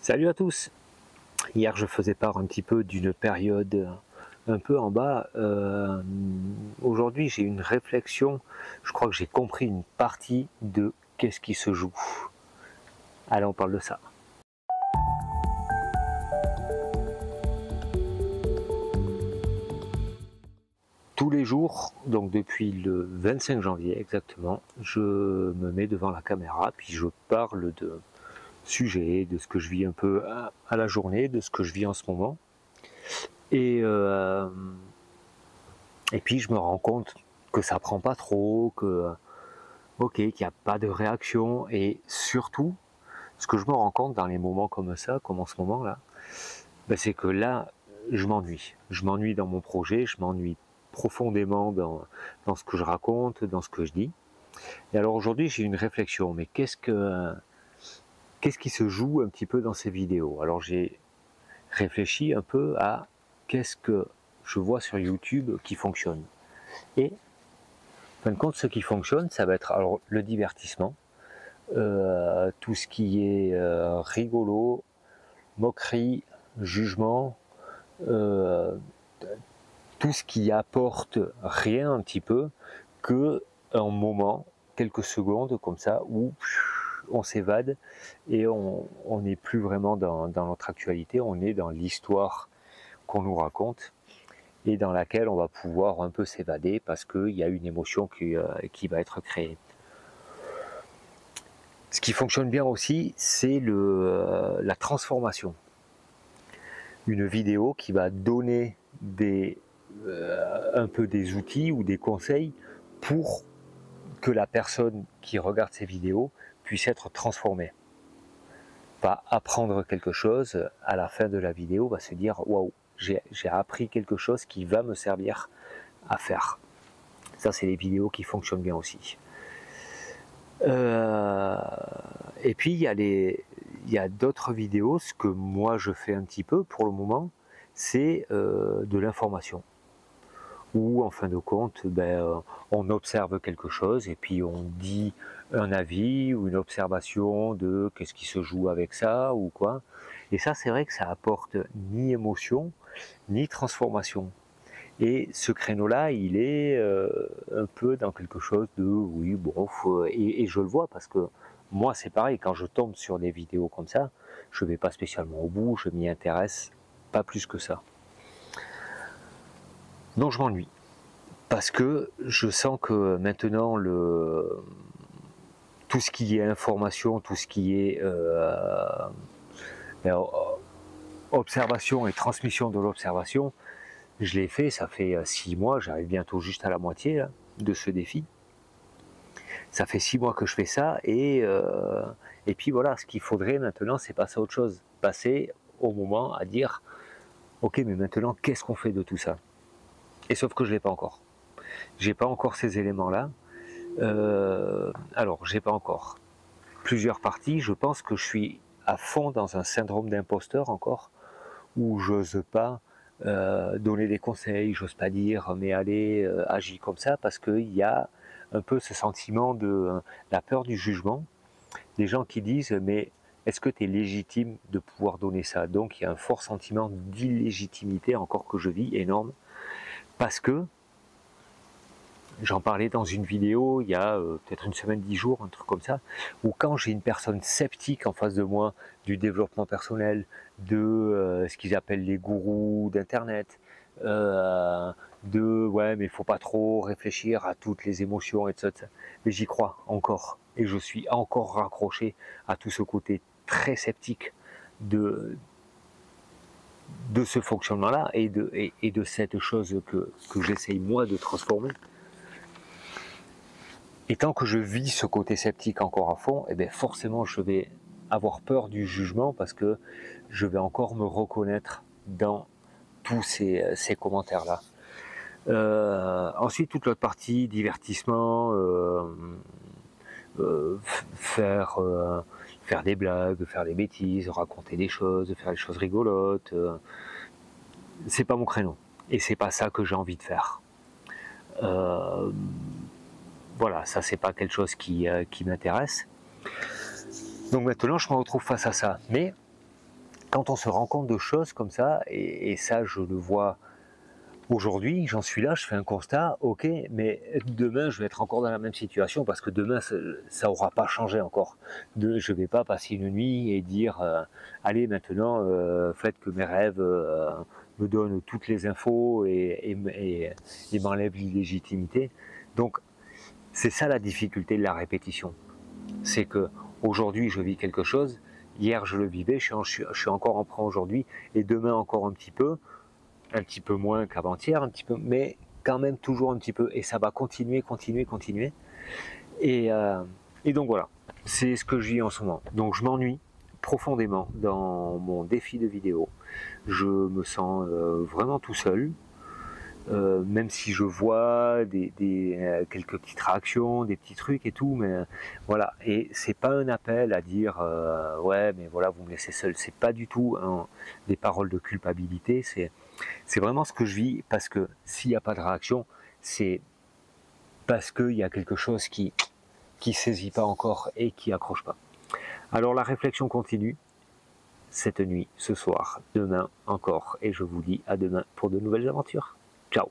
Salut à tous. Hier je faisais part un petit peu d'une période un peu en bas. Aujourd'hui j'ai une réflexion, je crois que j'ai compris une partie de qu'est-ce qui se joue. Allez, on parle de ça. Tous les jours, donc depuis le 25 janvier exactement, je me mets devant la caméra, puis je parle de sujets, de ce que je vis un peu à la journée, de ce que je vis en ce moment. Et puis je me rends compte que ça prend pas trop, qu'il n'y a pas de réaction, et surtout, ce que je me rends compte dans les moments comme ça, comme en ce moment là, c'est que là, je m'ennuie. Je m'ennuie dans mon projet, je m'ennuie profondément dans ce que je raconte, dans ce que je dis. Et alors aujourd'hui, j'ai une réflexion, mais qu'est-ce qui se joue un petit peu dans ces vidéos? Alors j'ai réfléchi un peu à qu'est-ce que je vois sur YouTube qui fonctionne. Et en fin de compte, ce qui fonctionne, ça va être alors le divertissement, tout ce qui est rigolo, moquerie, jugement, euh, tout ce qui apporte rien un petit peu que un moment, quelques secondes comme ça, où on s'évade et on n'est plus vraiment dans notre actualité, on est dans l'histoire qu'on nous raconte et dans laquelle on va pouvoir un peu s'évader parce qu'il y a une émotion qui va être créée. Ce qui fonctionne bien aussi, c'est la transformation. Une vidéo qui va donner un peu des outils ou des conseils pour que la personne qui regarde ces vidéos puisse être transformée. Va apprendre quelque chose, à la fin de la vidéo, va se dire « Waouh, j'ai appris quelque chose qui va me servir à faire ». Ça, c'est les vidéos qui fonctionnent bien aussi. Et puis, il y a d'autres vidéos. Ce que moi, je fais un petit peu pour le moment, c'est de l'information. Où, en fin de compte, on observe quelque chose et puis on dit un avis ou une observation de qu'est-ce qui se joue avec ça ou quoi. Et ça, c'est vrai que ça apporte ni émotion, ni transformation. Et ce créneau-là, il est un peu dans quelque chose de oui, bon, et je le vois parce que moi, c'est pareil, quand je tombe sur des vidéos comme ça, je ne vais pas spécialement au bout, je m'y intéresse pas plus que ça. Donc je m'ennuie. Parce que je sens que maintenant, tout ce qui est information, tout ce qui est observation et transmission de l'observation, je l'ai fait, ça fait 6 mois, j'arrive bientôt juste à la moitié là, de ce défi. Ça fait 6 mois que je fais ça, et puis voilà, ce qu'il faudrait maintenant, c'est passer à autre chose. Passer au moment à dire, ok, mais maintenant, qu'est-ce qu'on fait de tout ça? Et sauf que je ne l'ai pas encore. J'ai pas encore ces éléments-là. Alors, j'ai pas encore plusieurs parties. Je pense que je suis à fond dans un syndrome d'imposteur encore, où j'ose pas donner des conseils, j'ose pas dire mais allez, agis comme ça, parce qu'il y a un peu ce sentiment de la peur du jugement, des gens qui disent mais est-ce que tu es légitime de pouvoir donner ça? Donc il y a un fort sentiment d'illégitimité encore que je vis, énorme, parce que j'en parlais dans une vidéo il y a peut-être une semaine, 10 jours, un truc comme ça, où quand j'ai une personne sceptique en face de moi du développement personnel, de ce qu'ils appellent les gourous d'internet, de ouais mais il faut pas trop réfléchir à toutes les émotions, etc. Mais j'y crois encore, et je suis encore raccroché à tout ce côté très sceptique de ce fonctionnement-là et de cette chose que j'essaye moi de transformer. Et tant que je vis ce côté sceptique encore à fond, eh bien forcément je vais avoir peur du jugement, parce que je vais encore me reconnaître dans tous ces commentaires-là. Ensuite, toute l'autre partie, divertissement, faire des blagues, faire des bêtises, raconter des choses, faire des choses rigolotes, c'est pas mon créneau. Et c'est pas ça que j'ai envie de faire. Voilà, ça c'est pas quelque chose qui m'intéresse. Donc maintenant je me retrouve face à ça. Mais quand on se rend compte de choses comme ça, et ça je le vois aujourd'hui, j'en suis là, je fais un constat, ok, mais demain je vais être encore dans la même situation parce que demain ça aura pas changé encore. Je vais pas passer une nuit et dire allez maintenant faites que mes rêves me donnent toutes les infos et m'enlèvent l'illégitimité. Donc c'est ça la difficulté de la répétition. C'est que aujourd'hui je vis quelque chose, hier je le vivais, je suis encore emprunt aujourd'hui et demain encore un petit peu moins qu'avant-hier, un petit peu, mais quand même toujours un petit peu, et ça va continuer. Et donc voilà, c'est ce que je vis en ce moment. Donc je m'ennuie profondément dans mon défi de vidéo. Je me sens vraiment tout seul, même si je vois quelques petites réactions, des petits trucs et tout, mais voilà. Et c'est pas un appel à dire ouais, mais voilà, vous me laissez seul. C'est pas du tout des paroles de culpabilité. C'est vraiment ce que je vis, parce que s'il n'y a pas de réaction, c'est parce qu'il y a quelque chose qui saisit pas encore et qui accroche pas. Alors la réflexion continue cette nuit, ce soir, demain encore, et je vous dis à demain pour de nouvelles aventures. Ciao.